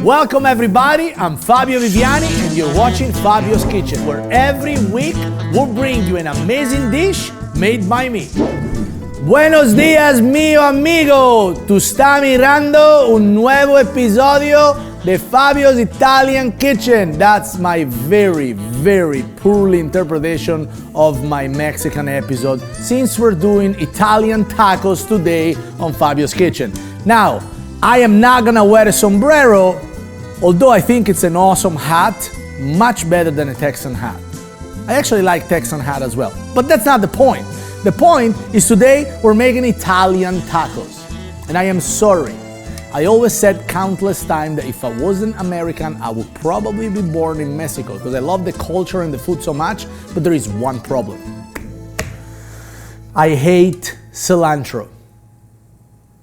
Welcome everybody, I'm Fabio Viviani and you're watching Fabio's Kitchen, where every week we'll bring you an amazing dish made by me. Buenos días mio amigo, tu sta mirando un nuevo episodio de Fabio's Italian Kitchen. That's my very poorly interpretation of my Mexican episode, since we're doing Italian tacos today on Fabio's Kitchen. Now, I am not gonna wear a sombrero, although I think it's an awesome hat, much better than a Texan hat. I actually like Texan hat as well, but that's not the point. The point is today we're making Italian tacos. And I am sorry, I always said countless times that if I wasn't American, I would probably be born in Mexico because I love the culture and the food so much, but there is one problem. I hate cilantro.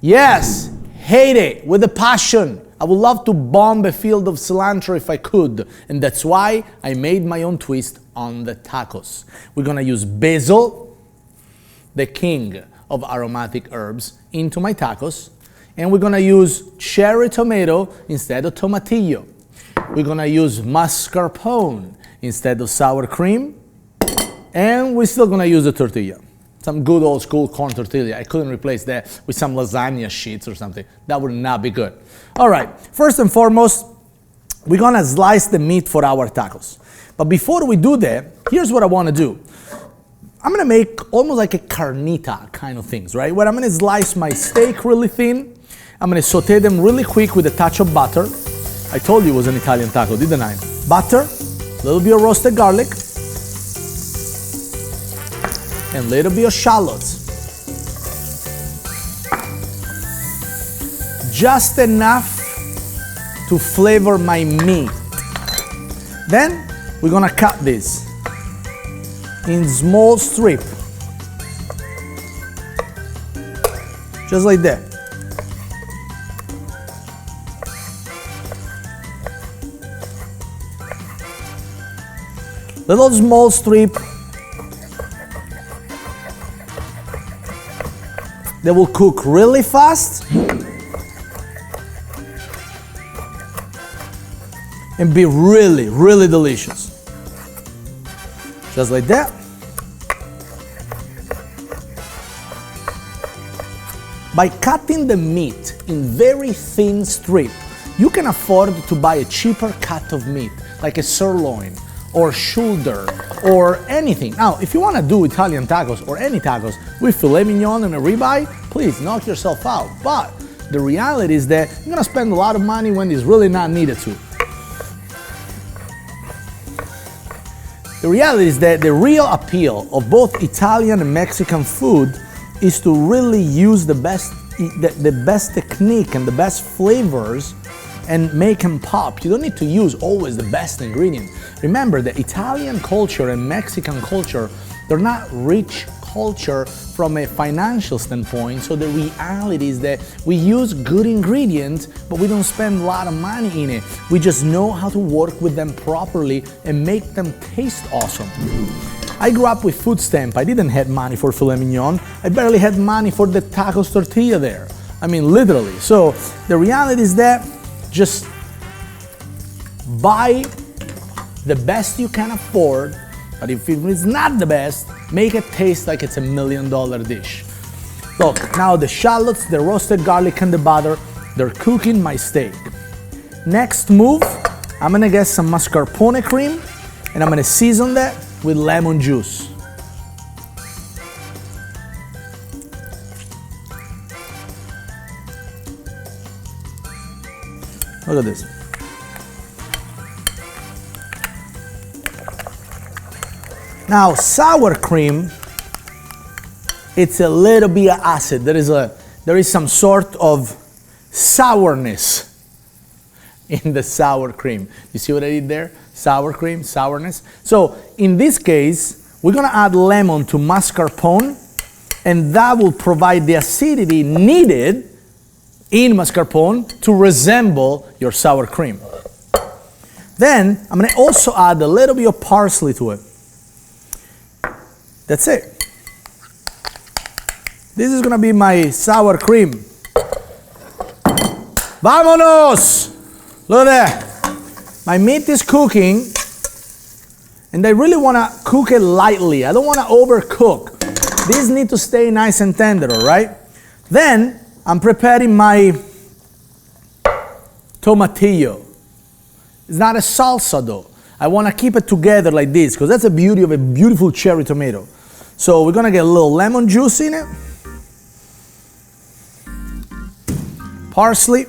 Yes, hate it with a passion. I would love to bomb a field of cilantro if I could, and that's why I made my own twist on the tacos. We're gonna use basil, the king of aromatic herbs, into my tacos, and we're gonna use cherry tomato instead of tomatillo. We're gonna use mascarpone instead of sour cream, and we're still gonna use the tortilla. Some good old school corn tortilla. I couldn't replace that with some lasagna sheets or something. That would not be good. All right, first and foremost, we're gonna slice the meat for our tacos. But before we do that, here's what I wanna do. I'm gonna make almost like a carnita kind of things, right? Where I'm gonna slice my steak really thin. I'm gonna saute them really quick with a touch of butter. I told you it was an Italian taco, didn't I? Butter, a little bit of roasted garlic, and a little bit of shallots. Just enough to flavor my meat. Then we're gonna cut this in small strip. Just like that. Little small strip that will cook really fast and be really delicious. Just like that. By cutting the meat in very thin strip, you can afford to buy a cheaper cut of meat, like a sirloin or shoulder or anything. Now, if you want to do Italian tacos or any tacos with filet mignon and a ribeye, please knock yourself out. But the reality is that you're gonna spend a lot of money when it's really not needed to. The reality is that the real appeal of both Italian and Mexican food is to really use the best technique and the best flavors and make them pop. You don't need to use always the best ingredient. Remember, the Italian culture and Mexican culture, they're not rich culture from a financial standpoint, so the reality is that we use good ingredients, but we don't spend a lot of money in it. We just know how to work with them properly and make them taste awesome. I grew up with food stamp. I didn't have money for filet mignon. I barely had money for the tacos tortilla there. I mean, literally. So the reality is that just buy the best you can afford, but if it is not the best, make it taste like it's $1 million dish. Look, now the shallots, the roasted garlic, and the butter, they're cooking my steak. Next move, I'm gonna get some mascarpone cream, and I'm gonna season that with lemon juice. Look at this. Now, sour cream, it's a little bit acid. There is some sort of sourness in the sour cream. You see what I did there? Sour cream, sourness. So in this case, we're gonna add lemon to mascarpone, and that will provide the acidity needed in mascarpone to resemble your sour cream. Then I'm gonna also add a little bit of parsley to it. That's it. This is gonna be my sour cream. Vámonos! Look at that. My meat is cooking, and I really want to cook it lightly. I don't want to overcook. These need to stay nice and tender, all right? Then I'm preparing my tomatillo. It's not a salsa though. I want to keep it together like this because that's the beauty of a beautiful cherry tomato. So we're going to get a little lemon juice in it. Parsley.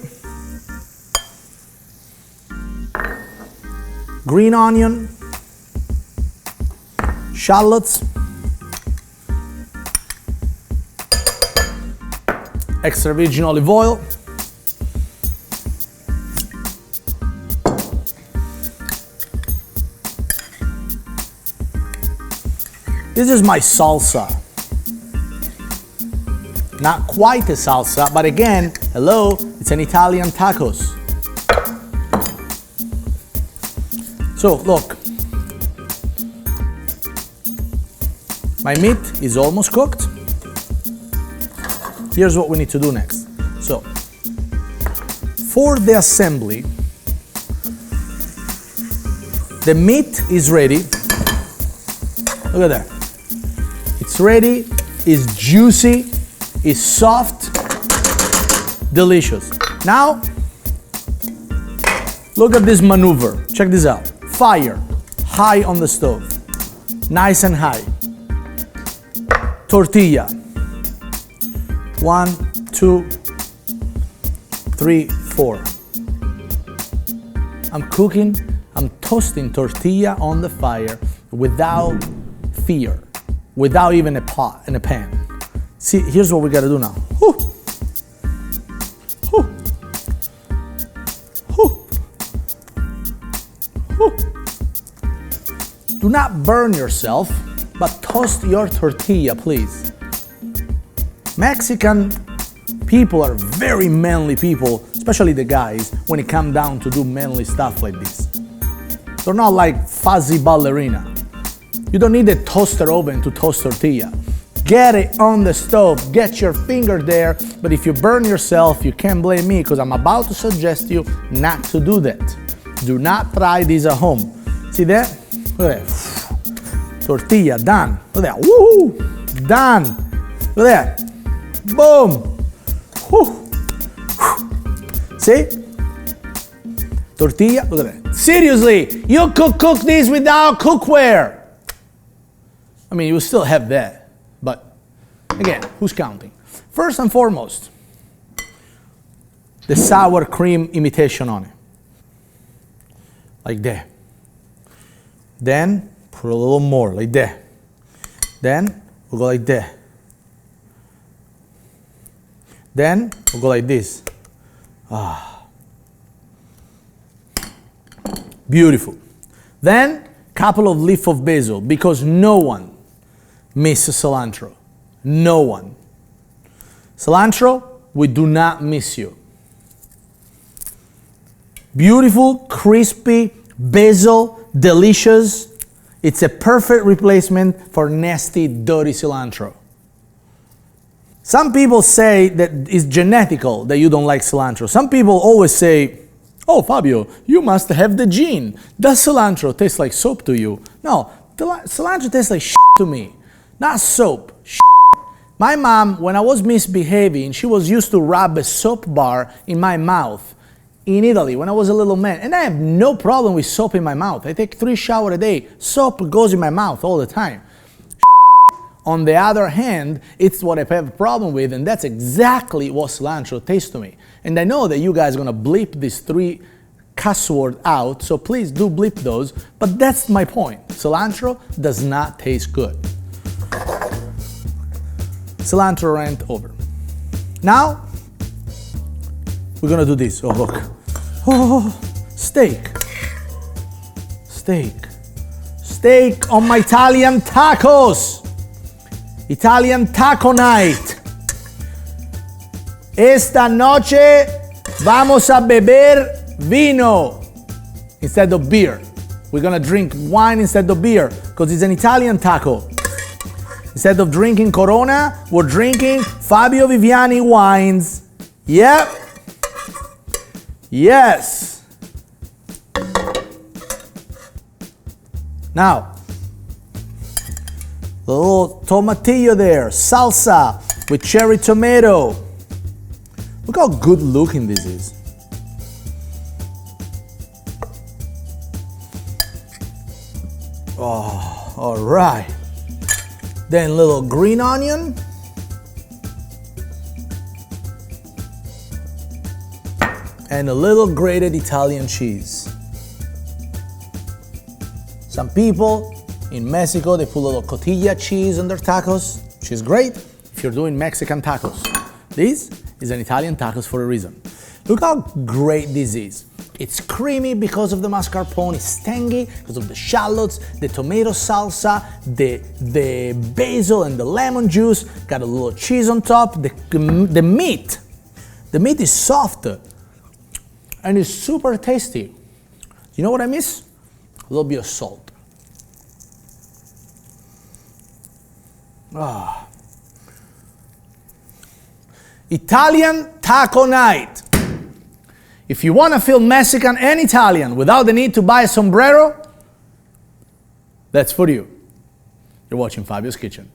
Green onion. Shallots. Extra virgin olive oil. This is my salsa. Not quite a salsa, but again, hello, it's an Italian tacos. So look, my meat is almost cooked. Here's what we need to do next. So, for the assembly, the meat is ready. Look at that. It's ready, it's juicy, it's soft, delicious. Now, look at this maneuver. Check this out. Fire, high on the stove. Nice and high. Tortilla. 1, 2, 3, 4. I'm cooking, I'm toasting tortilla on the fire without fear, without even a pot and a pan. See, here's what we gotta do now. Whew. Whew. Whew. Whew. Do not burn yourself, but toast your tortilla, please. Mexican people are very manly people, especially the guys, when it comes down to do manly stuff like this. They're not like fuzzy ballerina. You don't need a toaster oven to toast tortilla. Get it on the stove, get your finger there, but if you burn yourself, you can't blame me because I'm about to suggest you not to do that. Do not try this at home. See that? Look at that. Tortilla, done. Look at that. Woohoo! Done. Look at that. Boom! Whew. See? Tortilla, look at that. Seriously, you could cook this without cookware. I mean, you still have that, but again, who's counting? First and foremost, the sour cream imitation on it. Like that. Then, put a little more, like that. Then, we'll go like that. Then we'll go like this. Ah. Beautiful. Then couple of leaves of basil because no one misses cilantro. No one. Cilantro, we do not miss you. Beautiful, crispy, basil, delicious. It's a perfect replacement for nasty, dirty cilantro. Some people say that it's genetical that you don't like cilantro. Some people always say, oh, Fabio, you must have the gene. Does cilantro taste like soap to you? No, cilantro tastes like shit to me. Not soap, shit. My mom, when I was misbehaving, she was used to rub a soap bar in my mouth in Italy when I was a little man. And I have no problem with soap in my mouth. I take 3 showers a day. Soap goes in my mouth all the time. On the other hand, it's what I have a problem with, and that's exactly what cilantro tastes to me. And I know that you guys are gonna bleep these 3 cuss words out, so please do bleep those, but that's my point. Cilantro does not taste good. Cilantro rant over. Now, we're gonna do this. Oh, look. Oh, steak. Steak. Steak on my Italian tacos. Italian taco night. Esta noche vamos a beber vino instead of beer. We're gonna drink wine instead of beer because it's an Italian taco. Instead of drinking Corona, we're drinking Fabio Viviani wines. Yep. Yes. Now, a little tomatillo there, salsa with cherry tomato. Look how good looking this is. Oh, all right. Then a little green onion. And a little grated Italian cheese. Some people in Mexico, they put a little cotija cheese on their tacos, which is great if you're doing Mexican tacos. This is an Italian tacos for a reason. Look how great this is. It's creamy because of the mascarpone, it's tangy because of the shallots, the tomato salsa, the basil and the lemon juice, got a little cheese on top, the meat is soft and it's super tasty. You know what I miss? A little bit of salt. Ah. Italian taco night. If you want to feel Mexican and Italian without the need to buy a sombrero, that's for you. You're watching Fabio's Kitchen.